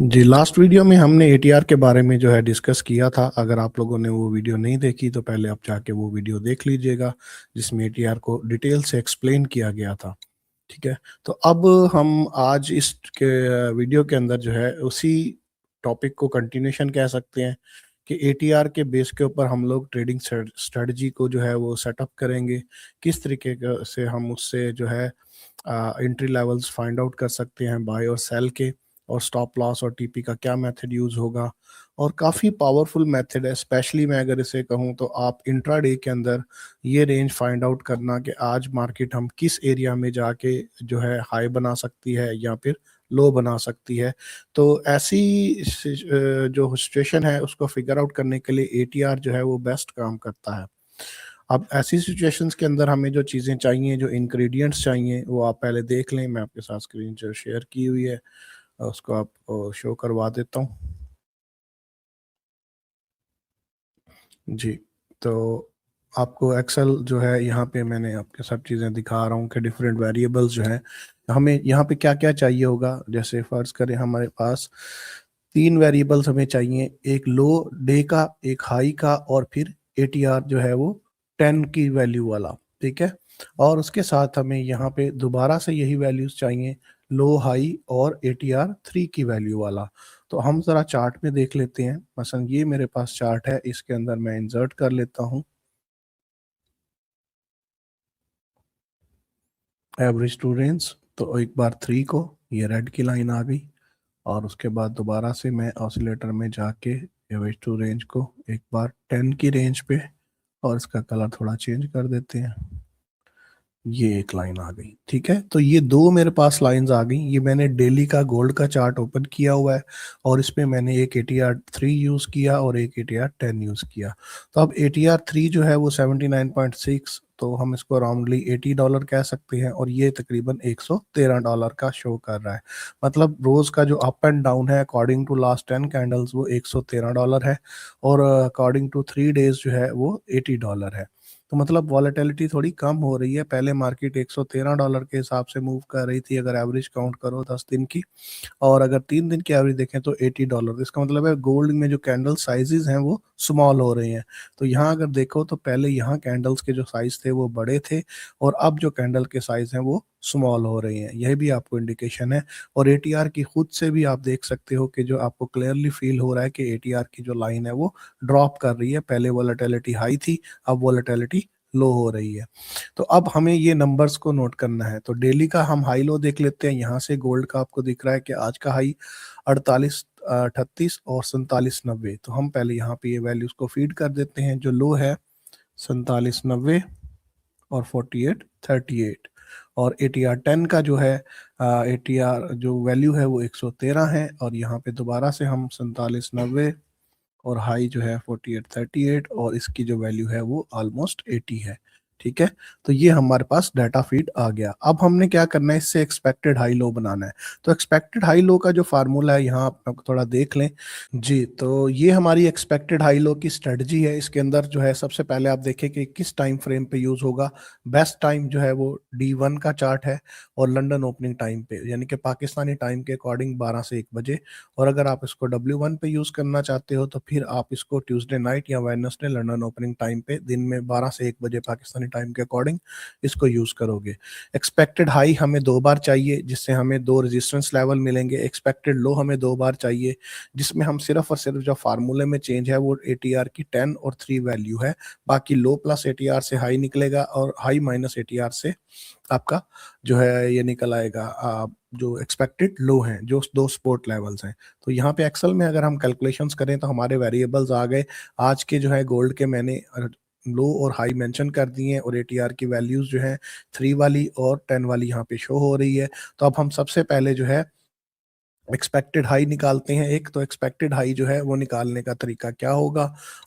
जी, last video में हमने ATR के बारे में जो है डिस्कस किया था। अगर आप लोगों ने वो वीडियो नहीं देखी तो पहले आप जाके वो वीडियो देख लीजिएगा, जिसमें एटीआर को डिटेल से एक्सप्लेन किया गया था। ठीक है, तो अब हम आज इस के वीडियो के अंदर जो है उसी टॉपिक को कंटिन्यूशन कह सकते हैं कि एटीआर के बेस के ऊपर हम लोग ट्रेडिंग स्ट्रेटजी को जो है वो सेटअप करेंगे। किस तरीके से हम उससे जो है एंट्री लेवल्स फाइंड आउट कर सकते हैं बाय और सेल के, और स्टॉप लॉस और टीपी का क्या मेथड यूज होगा। और काफ़ी पावरफुल मेथड है, स्पेशली मैं अगर इसे कहूँ तो आप इंट्राडे के अंदर ये रेंज फाइंड आउट करना कि आज मार्केट हम किस एरिया में जाके जो है हाई बना सकती है या फिर लो बना सकती है। तो ऐसी जो सिचुएशन है उसको फिगर आउट करने के लिए एटीआर जो है वो बेस्ट काम करता है। अब ऐसी सिचुएशंस के अंदर हमें जो चीज़ें चाहिए, जो इंग्रेडिएंट्स चाहिए, वो आप पहले देख लें। मैं आपके साथ स्क्रीन जो शेयर की हुई है उसको आप शो करवा देता हूँ। जी, तो आपको एक्सेल जो है यहाँ पे मैंने आपके सब चीज़ें दिखा रहा हूँ कि डिफरेंट वेरिएबल्स जो हैं हमें यहाँ पे क्या क्या चाहिए होगा। जैसे फर्ज करें हमारे पास तीन वेरिएबल्स हमें चाहिए, एक लो डे का, एक हाई का, और फिर एटीआर जो है वो 10 की वैल्यू वाला। ठीक है, और उसके साथ हमें यहाँ पे दोबारा से यही वैल्यूज चाहिए, लो हाई और एटीआर 3 की वैल्यू वाला। तो हम ज़रा चार्ट में देख लेते हैं। मसलन ये मेरे पास चार्ट है, इसके अंदर मैं इंसर्ट कर लेता हूँ एवरेज टू रेंज। तो एक बार 3 को, ये रेड की लाइन आ गई, और उसके बाद दोबारा से मैं ऑसिलेटर में जाके एवरेज टू रेंज को एक बार 10 की रेंज पे, और इसका कलर थोड़ा चेंज कर देते हैं। ये एक लाइन आ गई। ठीक है, तो ये दो मेरे पास लाइंस आ गई। ये मैंने डेली का गोल्ड का चार्ट ओपन किया हुआ है, और इसमें मैंने एक एटीआर 3 यूज़ किया और एक एटीआर 10 यूज़ किया। तो अब एटीआर 3 जो है वो 79.6, तो हम इसको राउंडली $80 कह सकते हैं, और ये तकरीबन $113 का शो कर रहा है। मतलब रोज का जो अप एंड डाउन है अकॉर्डिंग टू लास्ट 10 कैंडल्स वो $113 है, और अकॉर्डिंग टू 3 डेज जो है वो $80 है। तो मतलब वॉलेटिलिटी थोड़ी कम हो रही है। पहले मार्केट $113 के हिसाब से मूव कर रही थी, अगर एवरेज काउंट करो 10 दिन की, और अगर 3 दिन की एवरेज देखें तो $80। इसका मतलब है गोल्ड में जो कैंडल साइजेस हैं वो स्मॉल हो रहे हैं। तो यहाँ अगर देखो तो पहले यहाँ कैंडल्स के जो साइज थे वो बड़े थे, और अब जो कैंडल के साइज हैं वो स्मॉल हो रहे हैं। यह भी आपको इंडिकेशन है। और एटीआर की खुद से भी आप देख सकते हो कि जो आपको क्लियरली फील हो रहा है कि एटीआर की जो लाइन है वो ड्रॉप कर रही है। पहले वॉलेटिलिटी हाई थी, अब वॉलेटिलिटी लो हो रही है। तो अब हमें ये नंबर्स को नोट करना है। तो डेली का हम हाई लो देख लेते हैं। यहाँ से गोल्ड का आपको दिख रहा है कि आज का हाई 48, 38 और 47, 90। तो हम पहले यहाँ पे ये वैल्यूज को फीड कर देते हैं। जो लो है 47, 90 और 48, 38, और एटीआर 10 का जो है एटीआर जो वैल्यू है वो 113 है, और यहाँ पे दोबारा से हम 47, 90 और हाई जो है 48, 38, और इसकी जो वैल्यू है वो ऑलमोस्ट 80 है। ठीक है, तो ये हमारे पास डाटा फीड आ गया। अब हमने क्या करना है, इससे एक्सपेक्टेड हाई लो बनाना है। तो एक्सपेक्टेड हाई लो का जो फार्मूला है यहाँ आप थोड़ा देख लें। जी, तो ये हमारी एक्सपेक्टेड हाई लो की स्ट्रेटजी है। इसके अंदर जो है सबसे पहले आप देखें कि किस टाइम फ्रेम पे यूज होगा। बेस्ट टाइम जो है वो D1 का चार्ट है, और लंदन ओपनिंग टाइम पे, यानी कि पाकिस्तानी टाइम के अकॉर्डिंग 12 से 1 बजे। और अगर आप इसको W1 पे यूज करना चाहते हो तो फिर आप इसको ट्यूसडे नाइट या वेडनेसडे लंदन ओपनिंग टाइम पे दिन में 12 से 1 बजे पाकिस्तानी टाइम के अकॉर्डिंग इसको यूज करोगे। एक्सपेक्टेड हाई हमें 2 बार चाहिए, जिससे हमें 2 रेजिस्टेंस लेवल मिलेंगे। एक्सपेक्टेड लो हमें 2 बार चाहिए, जिसमें हम सिर्फ और सिर्फ जो फार्मूले में चेंज है वो एटीआर की 10 और 3 वैल्यू है। बाकी लो प्लस एटीआर से हाई निकलेगा, और हाई माइनस एटीआर से आपका जो है ये निकल आएगा जो एक्सपेक्टेड लो हैं, जो 2 सपोर्ट लेवल्स हैं। तो यहाँ पे एक्सेल में अगर हम कैलकुलेशंस करें तो हमारे वेरिएबल्स आ गए। आज के जो है गोल्ड के मैंने लो और हाई मेंशन कर दिए हैं, और एटीआर की वैल्यूज जो है 3 वाली और 10 वाली यहाँ पे शो हो रही है। तो अब हम सबसे पहले जो है एक्सपेक्टेड हाई निकालते हैं। एक तो एक्सपेक्टेड हाई जो है वो निकालने का तरीका क्या होगा,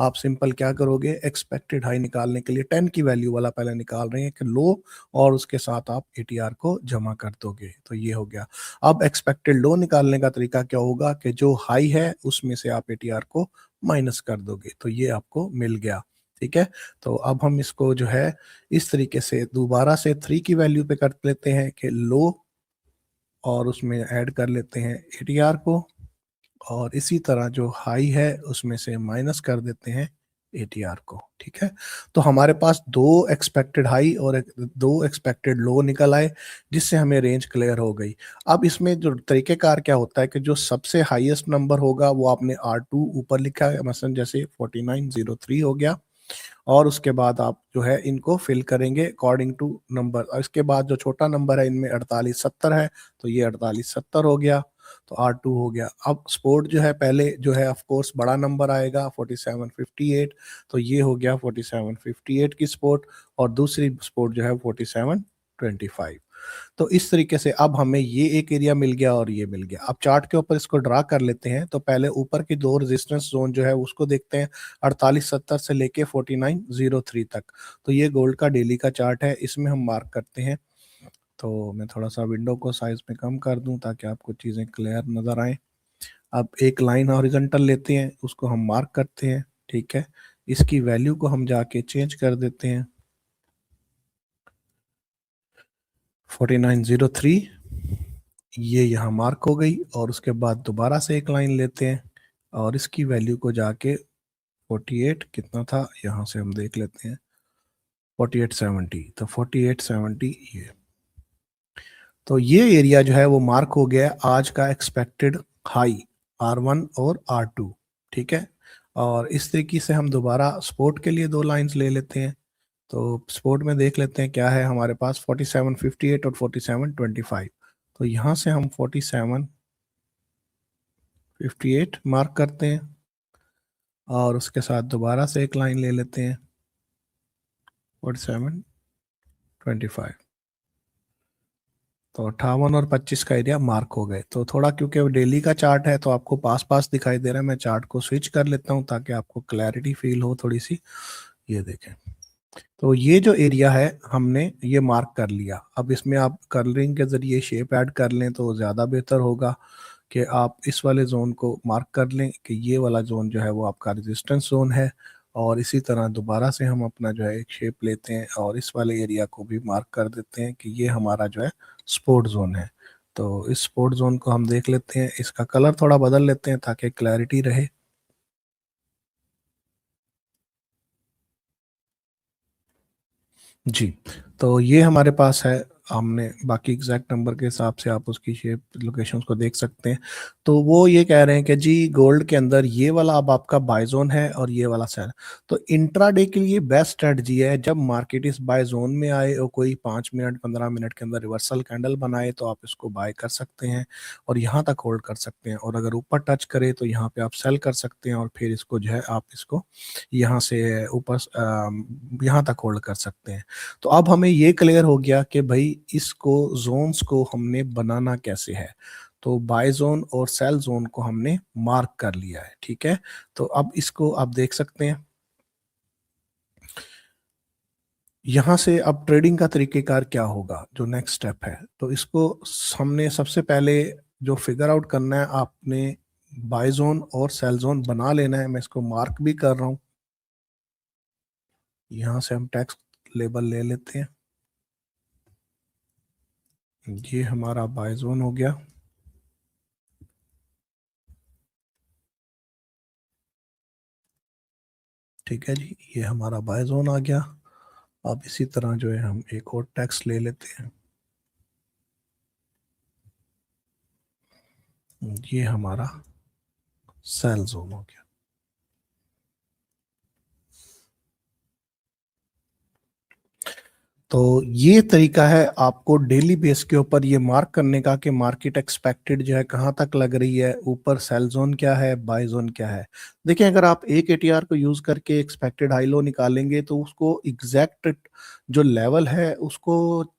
आप सिंपल क्या करोगे, एक्सपेक्टेड हाई निकालने के लिए 10 की वैल्यू वाला पहले निकाल रहे हैं कि लो, और उसके साथ आप एटीआर को जमा कर दोगे। तो ये हो गया। अब एक्सपेक्टेड लो निकालने का तरीका क्या होगा कि जो हाई है उसमें से आप एटीआर को माइनस कर दोगे। तो ये आपको मिल गया। ठीक है, तो अब हम इसको जो है इस तरीके से दोबारा से 3 की वैल्यू पे कर लेते हैं कि लो, और उसमें ऐड कर लेते हैं एटीआर को, और इसी तरह जो हाई है उसमें से माइनस कर देते हैं एटीआर को। ठीक है, तो हमारे पास दो एक्सपेक्टेड हाई और दो एक्सपेक्टेड लो निकल आए, जिससे हमें रेंज क्लियर हो गई। अब इसमें जो तरीकेकार क्या होता है कि जो सबसे हाईएस्ट नंबर होगा वो आपने R2 ऊपर लिखा है, मसलन जैसे 4903 हो गया, और उसके बाद आप जो है इनको फिल करेंगे अकॉर्डिंग टू नंबर। और इसके बाद जो छोटा नंबर है इनमें 4870 है, तो ये 4870 हो गया, तो R2 हो गया। अब स्पोर्ट जो है पहले जो है ऑफ कोर्स बड़ा नंबर आएगा 4758, तो ये हो गया 4758 की स्पोर्ट, और दूसरी स्पोर्ट जो है 4725। तो इस तरीके से अब हमें ये एक एरिया मिल गया और ये मिल गया। अब चार्ट के ऊपर इसको ड्रा कर लेते हैं। तो पहले ऊपर की दो रेजिस्टेंस जोन जो है उसको देखते हैं, 4870 से लेके 4903 तक। तो ये गोल्ड का डेली का चार्ट है, इसमें हम मार्क करते हैं। तो मैं थोड़ा सा विंडो को साइज में कम कर दूं ताकि आपको चीज़ें क्लियर नज़र आए। अब एक लाइन हॉरिजॉन्टल लेते हैं, उसको हम मार्क करते हैं। ठीक है, इसकी वैल्यू को हम जाके चेंज कर देते हैं 4903, ये यहाँ मार्क हो गई। और उसके बाद दोबारा से एक लाइन लेते हैं और इसकी वैल्यू को जाके 48 कितना था यहाँ से हम देख लेते हैं, 4870। तो 4870 ये, तो ये एरिया जो है वो मार्क हो गया आज का एक्सपेक्टेड हाई R1 और R2। ठीक है, और इस तरीके से हम दोबारा स्पोर्ट के लिए दो लाइंस ले लेते हैं। तो स्पोर्ट में देख लेते हैं क्या है हमारे पास, 4758 और 4725। तो यहाँ से हम 4758 मार्क करते हैं और उसके साथ दोबारा से एक लाइन ले लेते हैं 4725। तो 58 और 25 का एरिया मार्क हो गए। तो थोड़ा क्योंकि डेली का चार्ट है तो आपको पास पास दिखाई दे रहा है, मैं चार्ट को स्विच कर लेता हूँ ताकि आपको क्लैरिटी फील हो थोड़ी सी। ये देखें, तो ये जो एरिया है हमने ये मार्क कर लिया। अब इसमें आप कलरिंग के जरिए शेप ऐड कर लें तो ज़्यादा बेहतर होगा कि आप इस वाले जोन को मार्क कर लें कि ये वाला जोन जो है वो आपका रेजिस्टेंस जोन है। और इसी तरह दोबारा से हम अपना जो है एक शेप लेते हैं और इस वाले एरिया को भी मार्क कर देते हैं कि ये हमारा जो है स्पोर्ट जोन है। तो इस स्पोर्ट जोन को हम देख लेते हैं, इसका कलर थोड़ा बदल लेते हैं ताकि क्लैरिटी रहे। जी, तो ये हमारे पास है। हमने बाकी एग्जैक्ट नंबर के हिसाब से आप उसकी शेप लोकेशंस को देख सकते हैं। तो वो ये कह रहे हैं कि जी गोल्ड के अंदर ये वाला अब आपका बाय जोन है और ये वाला सेल। तो इंट्राडे के लिए बेस्ट स्ट्रेटजी है जब मार्केट इस बाय जोन में आए और कोई 5 मिनट 15 मिनट के अंदर रिवर्सल कैंडल बनाए तो आप इसको बाय कर सकते हैं और यहाँ तक होल्ड कर सकते हैं। और अगर ऊपर टच करे तो यहाँ पे आप सेल कर सकते हैं और फिर इसको जो है आप इसको यहाँ से ऊपर यहाँ तक होल्ड कर सकते हैं। तो अब हमें ये क्लियर हो गया कि भाई इसको जोन्स को हमने बनाना कैसे है। तो बाय जोन और सेल जोन को हमने मार्क कर लिया है। ठीक है, तो अब इसको आप देख सकते हैं। यहाँ से अब ट्रेडिंग का तरीकेकार क्या होगा, जो नेक्स्ट स्टेप है, तो इसको हमने सबसे पहले जो फिगर आउट करना है, आपने बाय जोन और सेल जोन बना लेना है। मैं इसको मार्क भी कर रहा हूँ। यहाँ से हम टेक्स्ट लेबल ले लेते हैं, ये हमारा बाय जोन हो गया। ठीक है जी, ये हमारा बाय जोन आ गया। अब इसी तरह जो है हम एक और टेक्स्ट ले लेते हैं, ये हमारा सेल जोन हो गया। तो ये तरीका है आपको डेली बेस के ऊपर ये मार्क करने का कि मार्केट एक्सपेक्टेड जो है कहाँ तक लग रही है, ऊपर सेल जोन क्या है, बाय जोन क्या है। देखिए, अगर आप एक एटीआर को यूज करके एक्सपेक्टेड हाई लो निकालेंगे तो उसको एग्जैक्ट जो लेवल है उसको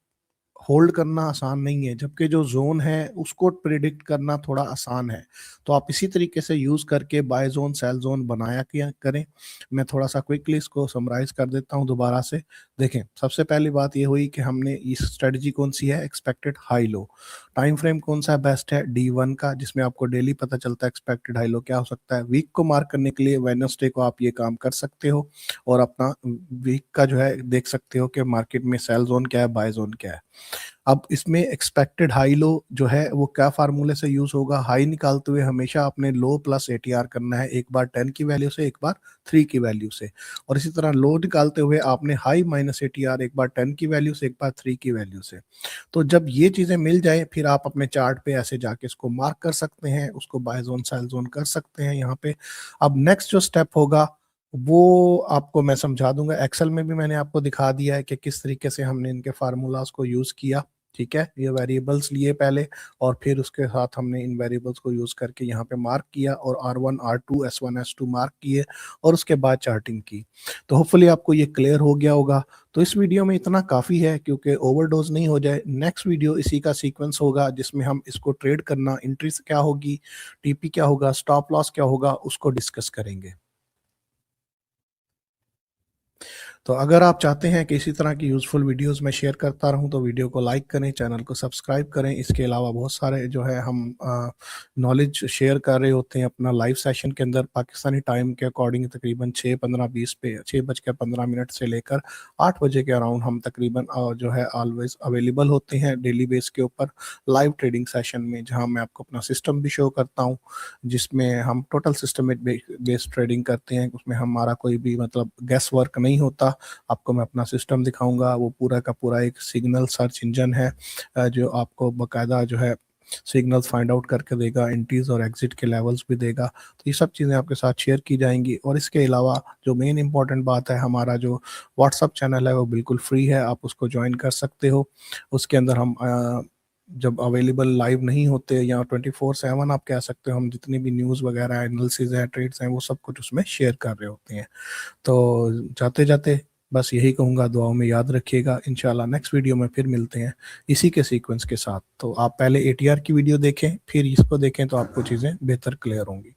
होल्ड करना आसान नहीं है, जबकि जो जोन है उसको प्रिडिक्ट करना थोड़ा आसान है। तो आप इसी तरीके से यूज करके बाय जोन सेल जोन बनाया किया करें। मैं थोड़ा सा क्विकली इसको समराइज कर देता हूं दोबारा से। देखें, सबसे पहली बात ये हुई कि हमने इस स्ट्रेटजी कौन सी है, expected high low. Time frame कौन सा बेस्ट है, D1 का, जिसमें आपको डेली पता चलता है एक्सपेक्टेड हाई लो क्या हो सकता है। वीक को मार्क करने के लिए वेडनेसडे को आप ये काम कर सकते हो और अपना वीक का जो है देख सकते हो कि मार्केट में सेल जोन क्या है, बाय जोन क्या है। अब इसमें एक्सपेक्टेड हाई लो जो है वो क्या फार्मूले से यूज होगा, हाई निकालते हुए हमेशा आपने लो प्लस एटीआर करना है, एक बार 10 की वैल्यू से, एक बार 3 की वैल्यू से, और इसी तरह लो निकालते हुए आपने हाई माइनस एटीआर एक बार 10 की वैल्यू से, एक बार 3 की वैल्यू से। तो जब ये चीजें मिल जाए फिर आप अपने चार्ट पे ऐसे जाके इसको मार्क कर सकते हैं, उसको बाय जोन सेल जोन कर सकते हैं यहाँ पे। अब नेक्स्ट जो स्टेप होगा वो आपको मैं समझा दूंगा, एक्सेल में भी मैंने आपको दिखा दिया है कि किस तरीके से हमने इनके फार्मूलाज को यूज किया। ठीक है, ये वेरिएबल्स लिए पहले और फिर उसके साथ हमने इन वेरिएबल्स को यूज करके यहाँ पे मार्क किया और R1 R2 S1 S2 mark किए और उसके बाद चार्टिंग की। तो होपफुली आपको ये क्लियर हो गया होगा। तो इस वीडियो में इतना काफ़ी है क्योंकि ओवरडोज नहीं हो जाए। नेक्स्ट वीडियो इसी का सीक्वेंस होगा जिसमें हम इसको ट्रेड करना, एंट्री क्या होगी, टीपी क्या होगा, स्टॉप लॉस क्या होगा, उसको डिस्कस करेंगे। तो अगर आप चाहते हैं कि इसी तरह की यूज़फुल वीडियोस मैं शेयर करता रहूं तो वीडियो को लाइक करें, चैनल को सब्सक्राइब करें। इसके अलावा बहुत सारे जो है हम नॉलेज शेयर कर रहे होते हैं अपना लाइव सेशन के अंदर पाकिस्तानी टाइम के अकॉर्डिंग तकरीबन 6:15-20 पे 6:15 से लेकर 8 बजे के अराउंड हम तकरीबन जो है ऑलवेज अवेलेबल होते हैं डेली बेस के ऊपर लाइव ट्रेडिंग सेशन में, जहाँ मैं आपको अपना सिस्टम भी शो करता हूँ जिसमें हम टोटल सिस्टमेटिक बेस्ड ट्रेडिंग करते हैं। उसमें हमारा कोई भी मतलब गैस वर्क नहीं होता। आपको मैं अपना सिस्टम दिखाऊंगा, वो पूरा का पूरा एक सिग्नल सर्च इंजन है जो आपको बकायदा जो है सिग्नल्स फाइंड आउट करके देगा, एंट्रीज और एग्जिट के लेवल्स भी देगा। तो ये सब चीज़ें आपके साथ शेयर की जाएंगी। और इसके अलावा जो मेन इंपॉर्टेंट बात है, हमारा जो व्हाट्सअप चैनल है वो बिल्कुल फ्री है, आप उसको ज्वाइन कर सकते हो। उसके अंदर हम जब अवेलेबल लाइव नहीं होते या 24/7 आप कह सकते हो, हम जितनी भी न्यूज़ वगैरह एनालिसिस है, ट्रेड्स हैं, वो सब कुछ उसमें शेयर कर रहे होते हैं। तो जाते जाते बस यही कहूँगा, दुआओं में याद रखिएगा। इंशाल्लाह नेक्स्ट वीडियो में फिर मिलते हैं इसी के सीक्वेंस के साथ। तो आप पहले एटीआर की वीडियो देखें फिर इसको देखें तो आपको चीज़ें बेहतर क्लियर होंगी।